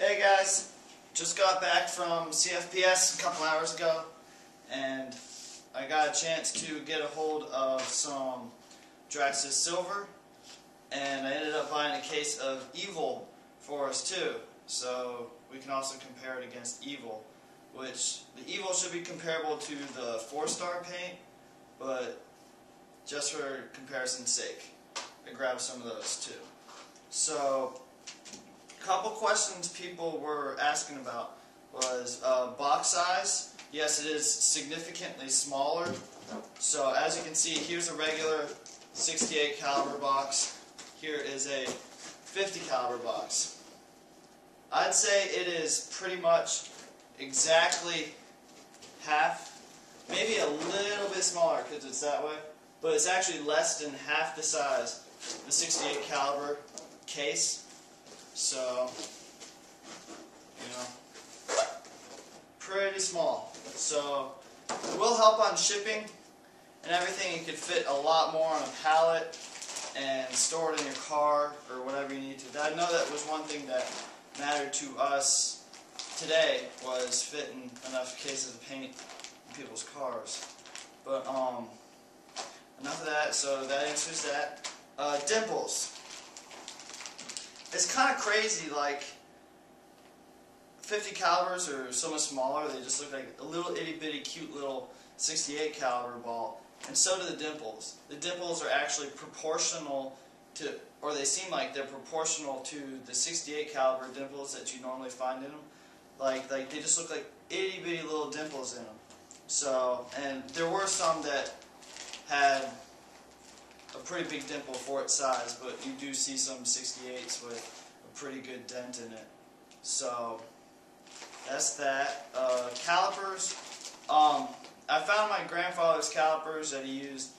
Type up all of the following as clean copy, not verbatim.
Hey guys, just got back from CFPS a couple hours ago, and I got a chance to get a hold of some Drax's Silver, and I ended up buying a case of Evil for us too, so we can also compare it against Evil, which the Evil should be comparable to the 4-star paint, but just for comparison's sake, I grabbed some of those too. So, couple questions people were asking about was box size. Yes, it is significantly smaller. So as you can see, here's a regular 68 caliber box. Here is a 50 caliber box. I'd say it is pretty much exactly half, maybe a little bit smaller because it's that way, but it's actually less than half the size of the 68 caliber case. So, pretty small. So, it will help on shipping and everything. You could fit a lot more on a pallet and store it in your car or whatever you need to. I know that was one thing that mattered to us today, was fitting enough cases of paint in people's cars. But, enough of that. So, that answers that. Dimples. It's kind of crazy, like 50 calibers are so much smaller, they just look like a little itty bitty cute little 68 caliber ball, and so do the dimples. The dimples are actually proportional to, or they seem like they're proportional to the 68 caliber dimples that you normally find in them. Like they just look like itty bitty little dimples in them. So, and there were some that had a pretty big dimple for its size, but you do see some 68s with a pretty good dent in it. So that's that. Calipers. I found my grandfather's calipers that he used.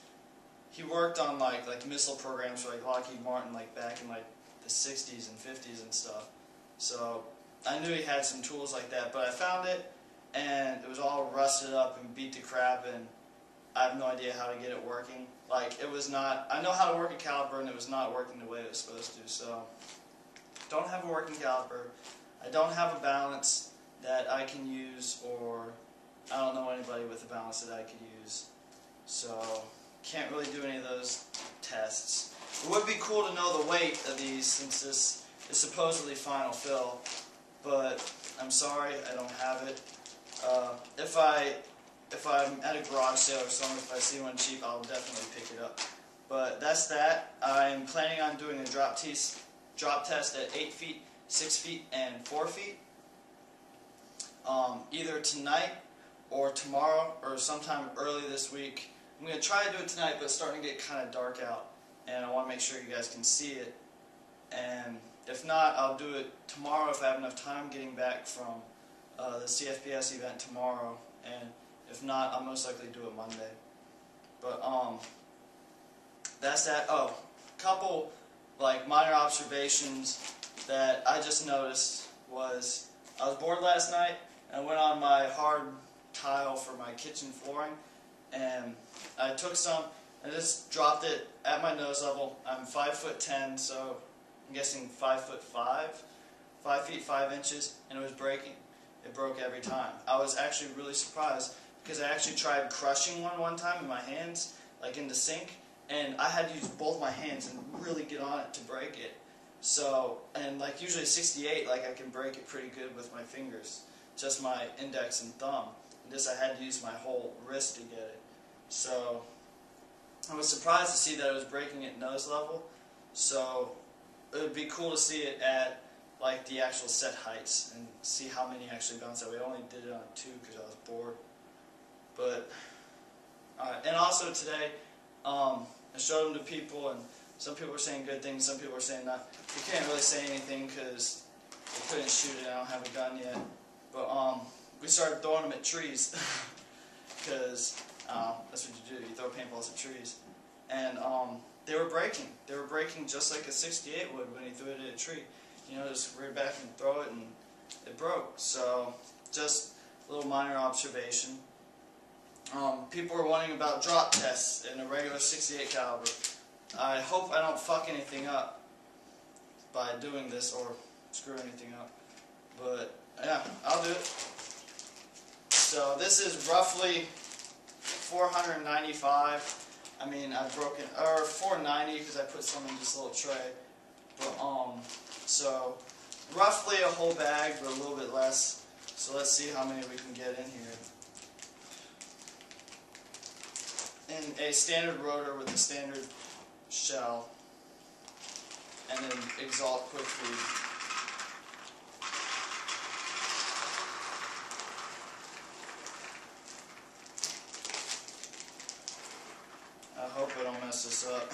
He worked on like missile programs for like Lockheed Martin, like back in like the 60s and 50s and stuff. So I knew he had some tools like that, but I found it and it was all rusted up and beat to crap, and I have no idea how to get it working. Like, it was not, I know how to work a caliper and it was not working the way it was supposed to, so don't have a working caliper. I don't have a balance that I can use, or I don't know anybody with a balance that I could use, so can't really do any of those tests. It would be cool to know the weight of these since this is supposedly final fill, but I'm sorry, I don't have it. If I'm at a garage sale or something, if I see one cheap, I'll definitely pick it up. But that's that. I'm planning on doing a drop test at 8 feet, 6 feet, and 4 feet. Either tonight or tomorrow or sometime early this week. I'm going to try to do it tonight, but it's starting to get kind of dark out, and I want to make sure you guys can see it. And if not, I'll do it tomorrow if I have enough time getting back from the CFPS event tomorrow. And if not, I'll most likely do it Monday. But, that's that. Oh, couple, like, minor observations that I just noticed was, I was bored last night, and I went on my hard tile for my kitchen flooring, and I took some, and just dropped it at my nose level. I'm 5'10", so I'm guessing 5'5", 5 feet 5 inches, and it was breaking. It broke every time. I was actually really surprised, because I actually tried crushing one time in my hands, like in the sink, and I had to use both my hands and really get on it to break it. So, and like usually 68, like I can break it pretty good with my fingers, just my index and thumb. And this I had to use my whole wrist to get it. So, I was surprised to see that it was breaking at nose level. So, it would be cool to see it at like the actual set heights and see how many actually bounce that way. I only did it on 2 because I was bored. But, and also today, I showed them to people, and some people were saying good things, some people were saying not. You can't really say anything because I couldn't shoot it, I don't have a gun yet. But we started throwing them at trees, because that's what you do, you throw paintballs at trees. And they were breaking. They were breaking just like a 68 would when you threw it at a tree. You know, just rear back and throw it, and it broke. So, just a little minor observation. People were wanting about drop tests in a regular 68 caliber. I hope I don't fuck anything up by doing this or screw anything up. But yeah, I'll do it. So this is roughly 495. I mean, I've broken, or 490 because I put some in this little tray. But so roughly a whole bag, but a little bit less. So let's see how many we can get in here. In a standard rotor with a standard shell, and then Exalt quick feed. I hope I don't mess this up.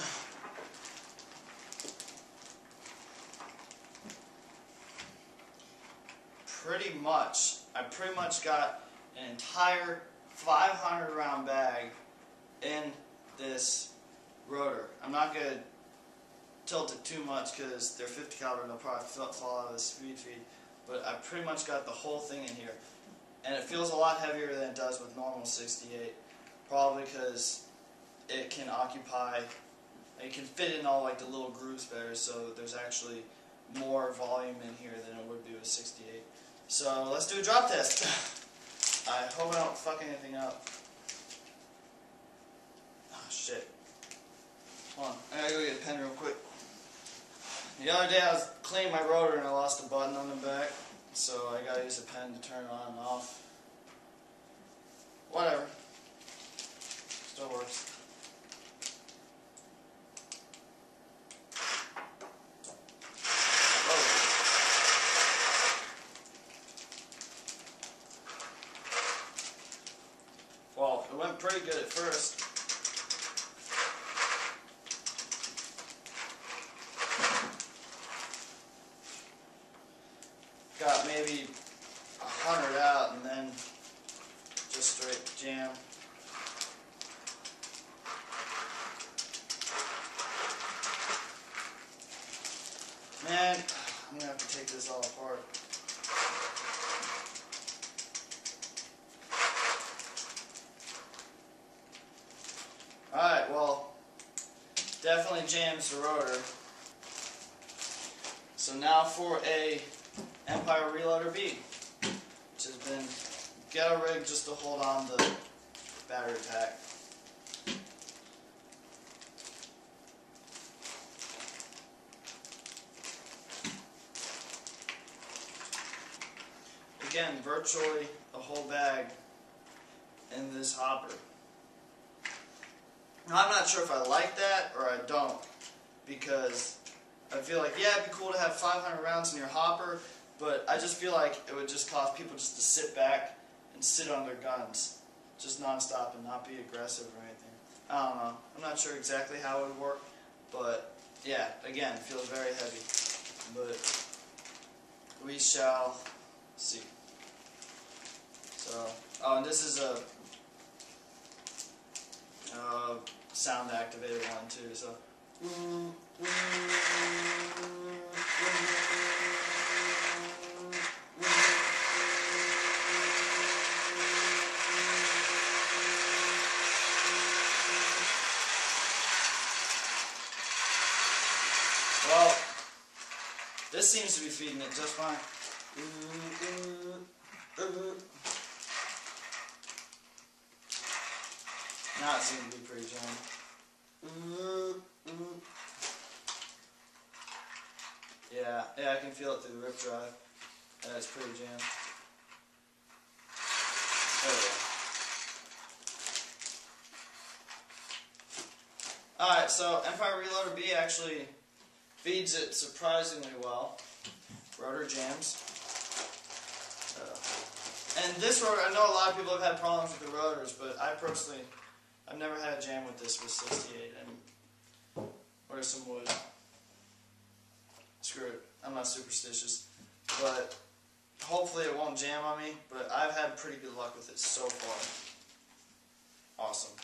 I pretty much got an entire 500 round bag in this rotor. I'm not going to tilt it too much because they're 50 caliber and they'll probably fall out of the speed feed. But I pretty much got the whole thing in here. And it feels a lot heavier than it does with normal 68. Probably because it can fit in all like the little grooves better, so there's actually more volume in here than it would be with 68. So let's do a drop test. I hope I don't fuck anything up. Oh shit. Hold on, I gotta go get a pen real quick. The other day I was cleaning my rotor and I lost a button on the back, so I gotta use a pen to turn it on and off. Whatever. Still works. Well, it went pretty good at first. Got maybe 100 out and then just straight jam. Man, I'm gonna have to take this all apart. Alright, well, definitely jams the rotor. So now for a Empire Reloader B, which has been ghetto rigged just to hold on the battery pack. Again, virtually a whole bag in this hopper. Now, I'm not sure if I like that or I don't, because I feel like, yeah, it'd be cool to have 500 rounds in your hopper, but I just feel like it would just cause people just to sit back and sit on their guns, just non-stop and not be aggressive or anything. I don't know. I'm not sure exactly how it would work, but yeah, again, it feels very heavy. But we shall see. So, oh, and this is a sound activated one too, so. Well, this seems to be feeding it just fine. Now it seems to be pretty jammed. Yeah, I can feel it through the rip drive. Yeah, it's pretty jammed. There we go. Alright, so Empire Reloader B actually feeds it surprisingly well. Rotor jams. And this rotor, I know a lot of people have had problems with the rotors, but I personally, I've never had a jam with this with 68. And where's some wood? Screw it. I'm not superstitious. But hopefully it won't jam on me. But I've had pretty good luck with it so far. Awesome.